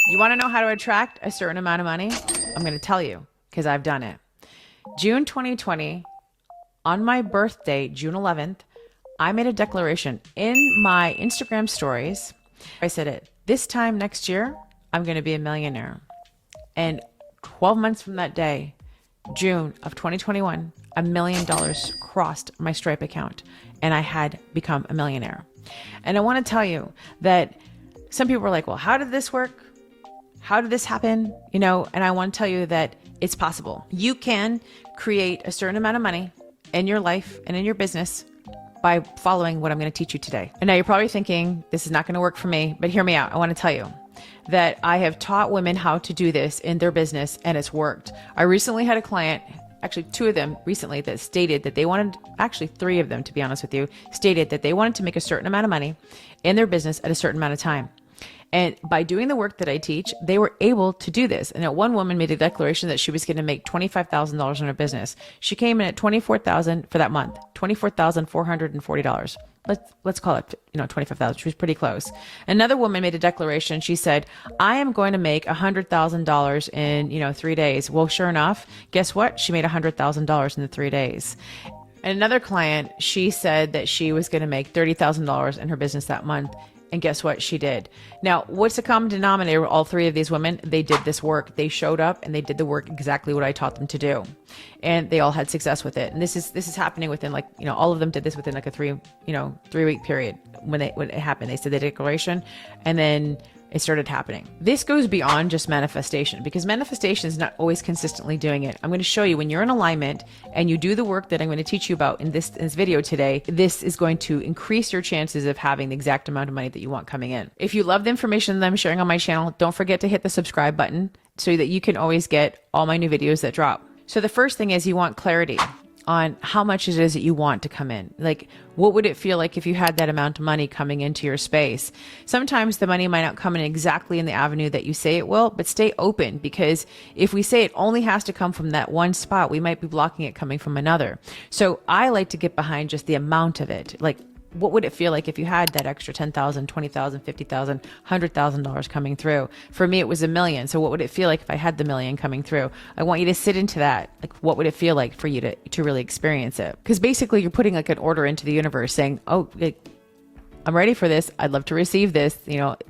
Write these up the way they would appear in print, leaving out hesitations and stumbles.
You want to know how to attract a certain amount of money? I'm going to tell you because I've done it. June 2020, on my birthday, June 11th, I made a declaration in my Instagram stories. I said it, this time next year, I'm going to be a millionaire. And 12 months from that day, June of 2021, $1 million crossed my Stripe account and I had become a millionaire. And I want to tell you that some people are like, well, how did this work? How did this happen? And I want to tell you that it's possible. You can create a certain amount of money in your life and in your business by following what I'm going to teach you today. And now you're probably thinking, this is not going to work for me, but hear me out. I want to tell you that I have taught women how to do this in their business and it's worked. I recently had a client, actually two of them recently, that stated that they wanted, actually three of them to be honest with you, stated that they wanted to make a certain amount of money in their business at a certain amount of time. And by doing the work that I teach, they were able to do this. And one woman made a declaration that she was going to make $25,000 in her business. She came in at $24,000 for that month, $24,440. Let's call it, 25,000. She was pretty close. Another woman made a declaration. She said, I am going to make $100,000 in, 3 days. Well, sure enough, guess what? She made $100,000 in the 3 days. And another client, she said that she was going to make $30,000 in her business that month. And guess what? She did. Now, what's the common denominator with all three of these women? They did this work. They showed up and they did the work exactly what I taught them to do. And they all had success with it. And this is happening within all of them did this within a 3-week period when it happened. They said the declaration and then it started happening. This goes beyond just manifestation because manifestation is not always consistently doing it. I'm going to show you when you're in alignment and you do the work that I'm going to teach you about in this video today, this is going to increase your chances of having the exact amount of money that you want coming in. If you love the information that I'm sharing on my channel, don't forget to hit the subscribe button so that you can always get all my new videos that drop. So the first thing is you want clarity on how much it is that you want to come in. Like, what would it feel like if you had that amount of money coming into your space? Sometimes the money might not come in exactly in the avenue that you say it will, but stay open because if we say it only has to come from that one spot, we might be blocking it coming from another. So I like to get behind just the amount of it. Like, what would it feel like if you had that extra $10,000, $20,000, $50,000, $100,000 coming through? For me, it was $1 million. So what would it feel like if I had the $1 million coming through? I want you to sit into that. Like, what would it feel like for you to really experience it? Because basically you're putting like an order into the universe saying, oh, I'm ready for this. I'd love to receive this.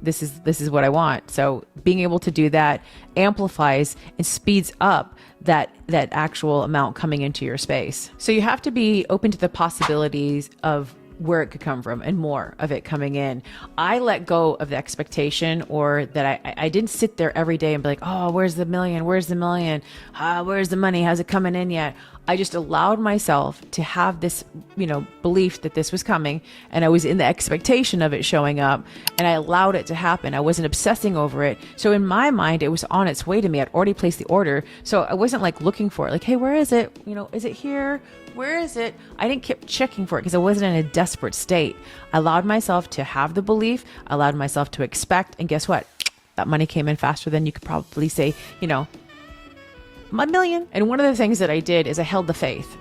This is what I want. So being able to do that amplifies and speeds up that actual amount coming into your space. So you have to be open to the possibilities of where it could come from and more of it coming in. I let go of the expectation or that I didn't sit there every day and be like, oh, where's the million? Where's the million? Where's the money? How's it coming in yet? I just allowed myself to have this, belief that this was coming and I was in the expectation of it showing up and I allowed it to happen. I wasn't obsessing over it. So in my mind, it was on its way to me. I'd already placed the order. So I wasn't like looking for it. Like, hey, where is it? Is it here? Where is it? I didn't keep checking for it because I wasn't in a desperate state. I allowed myself to have the belief, I allowed myself to expect. And guess what? That money came in faster than you could probably say, $1 million. And one of the things that I did is I held the faith.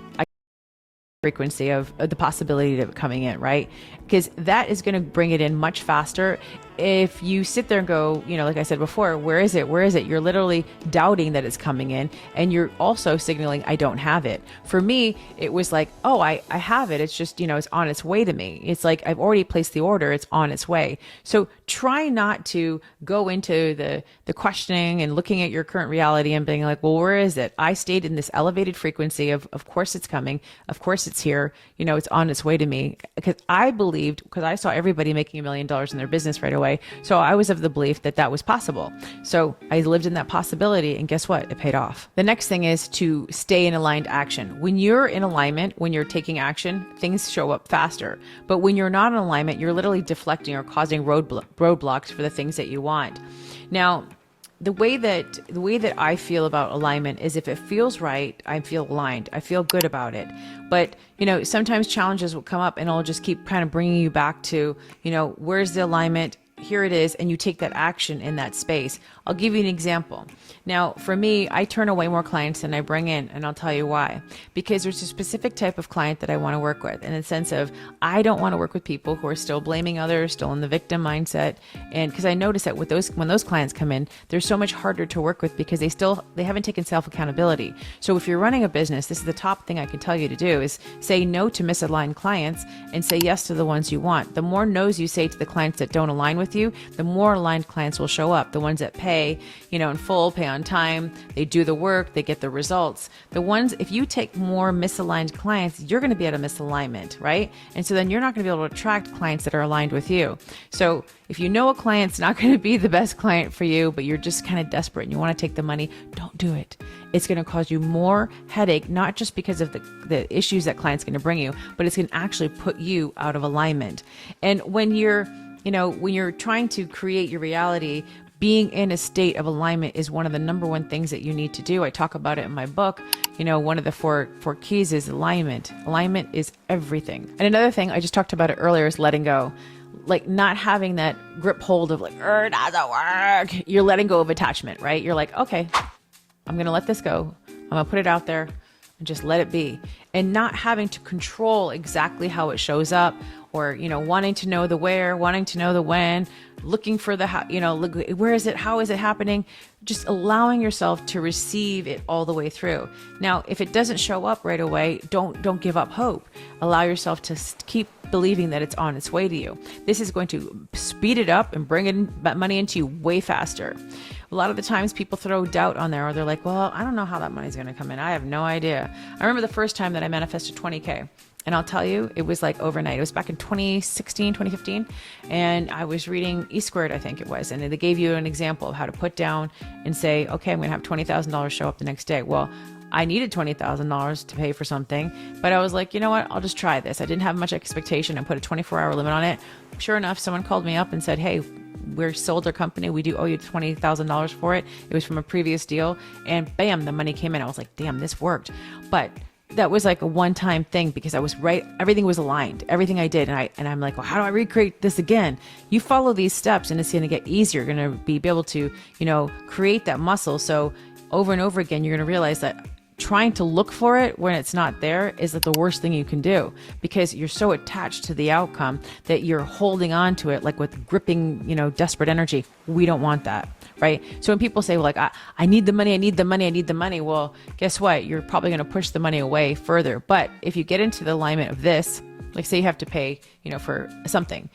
Frequency of the possibility of it coming in, right? Because that is going to bring it in much faster. If you sit there and go, like I said before, where is it? Where is it? You're literally doubting that it's coming in and you're also signaling, I don't have it. For me, it was like, oh, I have it. It's just, it's on its way to me. It's like, I've already placed the order. It's on its way. So try not to go into the questioning and looking at your current reality and being like, well, where is it? I stayed in this elevated frequency of course it's coming. Of course it's here. It's on its way to me because I believed, because I saw everybody making $1 million in their business right away. So I was of the belief that that was possible. So I lived in that possibility and guess what? It paid off. The next thing is to stay in aligned action. When you're in alignment, when you're taking action, things show up faster. But when you're not in alignment, you're literally deflecting or causing roadblocks for the things that you want. Now, the way that I feel about alignment is if it feels right, I feel aligned. I feel good about it. But, sometimes challenges will come up and it'll just keep kind of bringing you back to, where's the alignment? here it is, and you take that action in that space. I'll give you an example. Now, for me, I turn away more clients than I bring in, and I'll tell you why. Because there's a specific type of client that I want to work with, in the sense of I don't want to work with people who are still blaming others, still in the victim mindset. And because I notice that with when those clients come in, they're so much harder to work with because they haven't taken self accountability. So if you're running a business, this is the top thing I can tell you to do is say no to misaligned clients and say yes to the ones you want. The more no's you say to the clients that don't align with you, the more aligned clients will show up. The ones that pay, in full, pay on time, they do the work, they get the results. The ones, if you take more misaligned clients, you're going to be at a misalignment, right? And so then you're not going to be able to attract clients that are aligned with you. So if you know a client's not going to be the best client for you, but you're just kind of desperate and you want to take the money, don't do it. It's going to cause you more headache, not just because of the issues that client's going to bring you, but it's going to actually put you out of alignment. And when you're trying to create your reality, being in a state of alignment is one of the number one things that you need to do. I talk about it in my book. One of the four keys is alignment. Alignment is everything. And another thing, I just talked about it earlier, is letting go. Like not having that grip hold of it doesn't work. You're letting go of attachment, right? You're like, okay, I'm going to let this go. I'm going to put it out there and just let it be. And not having to control exactly how it shows up, or, wanting to know the where, wanting to know the when, looking for the how, where is it? How is it happening? Just allowing yourself to receive it all the way through. Now, if it doesn't show up right away, don't give up hope. Allow yourself to keep believing that it's on its way to you. This is going to speed it up and bring in money into you way faster. A lot of the times people throw doubt on there, or they're like, well, I don't know how that money's going to come in. I have no idea. I remember the first time that I manifested 20K. And I'll tell you, it was like overnight. It was back in 2016, 2015. And I was reading E Squared, I think it was. And they gave you an example of how to put down and say, okay, I'm going to have $20,000 show up the next day. Well, I needed $20,000 to pay for something, but I was like, you know what? I'll just try this. I didn't have much expectation and put a 24-hour limit on it. Sure enough, someone called me up and said, hey, we're sold our company. We do owe you $20,000 for it. It was from a previous deal. And bam, the money came in. I was like, damn, this worked. But that was like a one-time thing because I was right. Everything was aligned, everything I did. And I'm like, well, how do I recreate this again? You follow these steps and it's going to get easier. You're going to be able to, create that muscle. So over and over again, you're going to realize that trying to look for it when it's not there is the worst thing you can do, because you're so attached to the outcome that you're holding on to it like with gripping, desperate energy. We don't want that, right? So when people say, well, like, I need the money, I need the money, I need the money. Well, guess what? You're probably going to push the money away further. But if you get into the alignment of this, like say you have to pay, for something,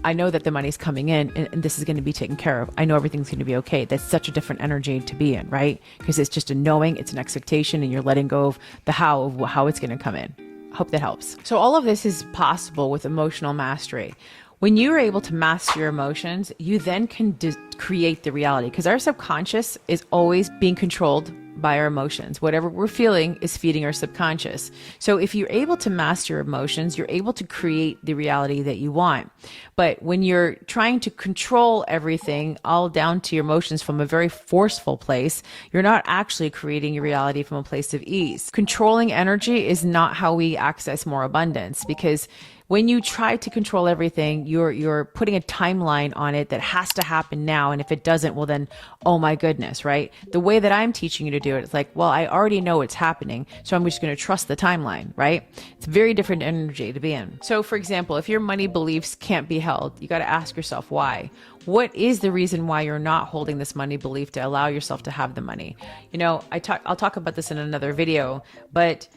I know that the money's coming in and this is going to be taken care of. I know everything's going to be okay. That's such a different energy to be in, right? Because it's just a knowing, it's an expectation, and you're letting go of the how it's going to come in. I hope that helps. So all of this is possible with emotional mastery. When you're able to master your emotions, you then can create the reality, because our subconscious is always being controlled by our emotions. Whatever we're feeling is feeding our subconscious. So if you're able to master your emotions, you're able to create the reality that you want. But when you're trying to control everything all down to your emotions from a very forceful place, you're not actually creating your reality from a place of ease. Controlling energy is not how we access more abundance, because when you try to control everything, you're putting a timeline on it that has to happen now. And if it doesn't, well then, oh my goodness, right? The way that I'm teaching you to do it, it's like, well, I already know it's happening, so I'm just going to trust the timeline, right? It's a very different energy to be in. So for example, if your money beliefs can't be held, you got to ask yourself why. What is the reason why you're not holding this money belief to allow yourself to have the money? I'll talk about this in another video, but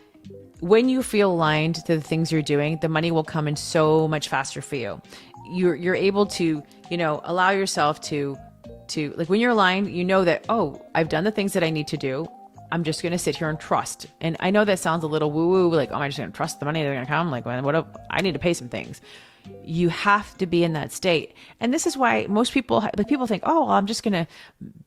when you feel aligned to the things you're doing, the money will come in so much faster for you. You're able to, allow yourself to like, when you're aligned, you know that, oh, I've done the things that I need to do. I'm just going to sit here and trust. And I know that sounds a little woo woo, like, oh, am I just going to trust the money they're going to come? Like, I need to pay some things. You have to be in that state. And this is why most people think, oh, well, I'm just going to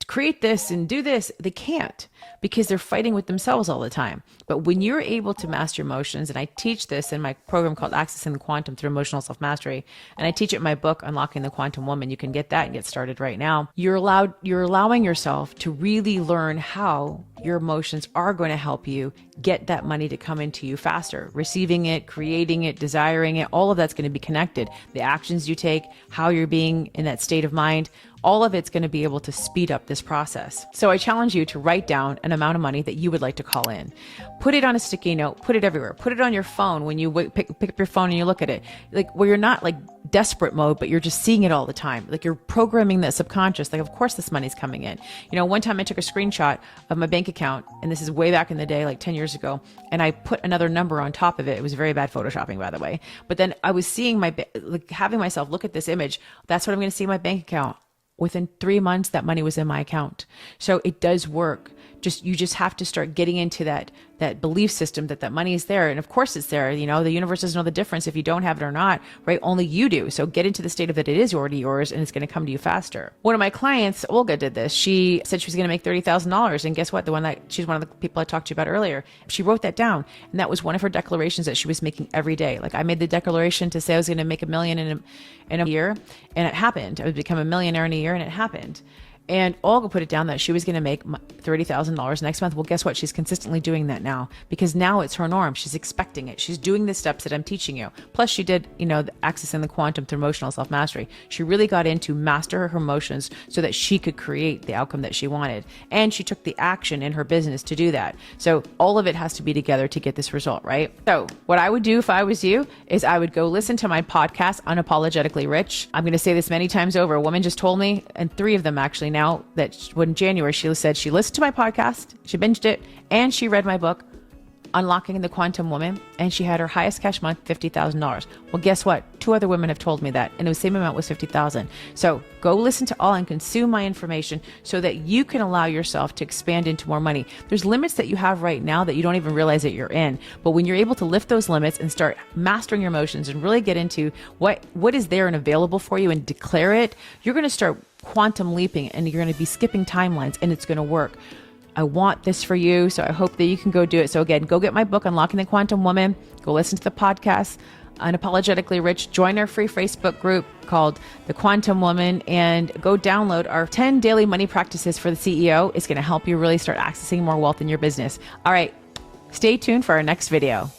create this and do this. They can't, because they're fighting with themselves all the time. But when you're able to master emotions, and I teach this in my program called Accessing the Quantum through Emotional Self-Mastery, and I teach it in my book, Unlocking the Quantum Woman. You can get that and get started right now. You're allowing yourself to really learn how your emotions are going to help you get that money to come into you faster. Receiving it, creating it, desiring it, all of that's going to be connected. The actions you take, how you're being in that state of mind, all of it's going to be able to speed up this process. So I challenge you to write down an amount of money that you would like to call in. Put it on a sticky note, put it everywhere. Put it on your phone when you pick up your phone and you look at it. Like, where you're not like desperate mode, but you're just seeing it all the time. Like, you're programming the subconscious. Like, of course this money's coming in. You know, one time I took a screenshot of my bank account, and this is way back in the day, like 10 years ago, and I put another number on top of it. It was very bad photoshopping, by the way. But then I was seeing having myself look at this image. That's what I'm going to see in my bank account. Within 3 months, that money was in my account. So it does work. You just have to start getting into that belief system that money is there. And of course it's there. You know, the universe doesn't know the difference if you don't have it or not, right? Only you do. So get into the state of that it is already yours, and it's going to come to you faster. One of my clients, Olga, did this. She said she was going to make $30,000. And guess what? She's one of the people I talked to you about earlier. She wrote that down. And that was one of her declarations that she was making every day. Like, I made the declaration to say I was going to make $1 million in a year. And it happened. I would become a millionaire in a year, and it happened. And Olga put it down that she was going to make $30,000 next month. Well, guess what? She's consistently doing that now, because now it's her norm. She's expecting it. She's doing the steps that I'm teaching you. Plus, she did, accessing the quantum through emotional self-mastery. She really got into master her emotions so that she could create the outcome that she wanted. And she took the action in her business to do that. So all of it has to be together to get this result, right? So what I would do if I was you is I would go listen to my podcast, Unapologetically Rich. I'm going to say this many times over. A woman just told me, and 3 of them actually now, that when in January, she said she listened to my podcast, she binged it, and she read my book, Unlocking the Quantum Woman, and she had her highest cash month, $50,000. Well, guess what? 2 other women have told me that, and the same amount was $50,000. So go listen to all and consume my information so that you can allow yourself to expand into more money. There's limits that you have right now that you don't even realize that you're in. But when you're able to lift those limits and start mastering your emotions and really get into what is there and available for you and declare it, you're going to start quantum leaping, and you're going to be skipping timelines, and it's going to work. I want this for you, so I hope that you can go do it. So again, go get my book, Unlocking the Quantum Woman. Go listen to the podcast, Unapologetically Rich. Join our free Facebook group called The Quantum Woman, and go download our 10 daily money practices for the CEO. It's going to help you really start accessing more wealth in your business. All right, stay tuned for our next video.